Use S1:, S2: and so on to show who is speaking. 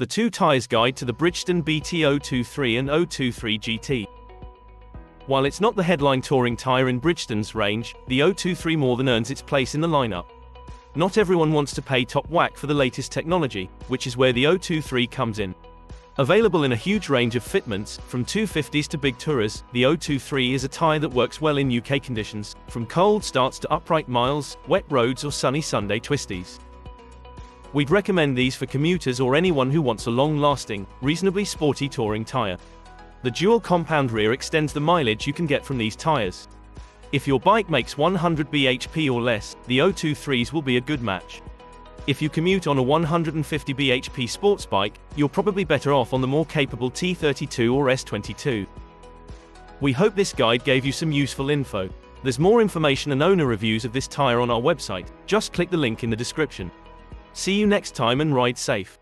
S1: The Two Tyres Guide to the Bridgestone BT-023 and 023 GT. While it's not the headline touring tyre in Bridgestone's range, the 023 more than earns its place in the lineup. Not everyone wants to pay top whack for the latest technology, which is where the 023 comes in. Available in a huge range of fitments, from 250s to big tourers, the 023 is a tyre that works well in UK conditions, from cold starts to upright miles, wet roads or sunny Sunday twisties. We'd recommend these for commuters or anyone who wants a long-lasting, reasonably sporty touring tyre. The dual compound rear extends the mileage you can get from these tyres. If your bike makes 100 bhp or less, the 023s will be a good match. If you commute on a 150 bhp sports bike, you're probably better off on the more capable T32 or S22. We hope this guide gave you some useful info. There's more information and owner reviews of this tyre on our website, just click the link in the description. See you next time and ride safe.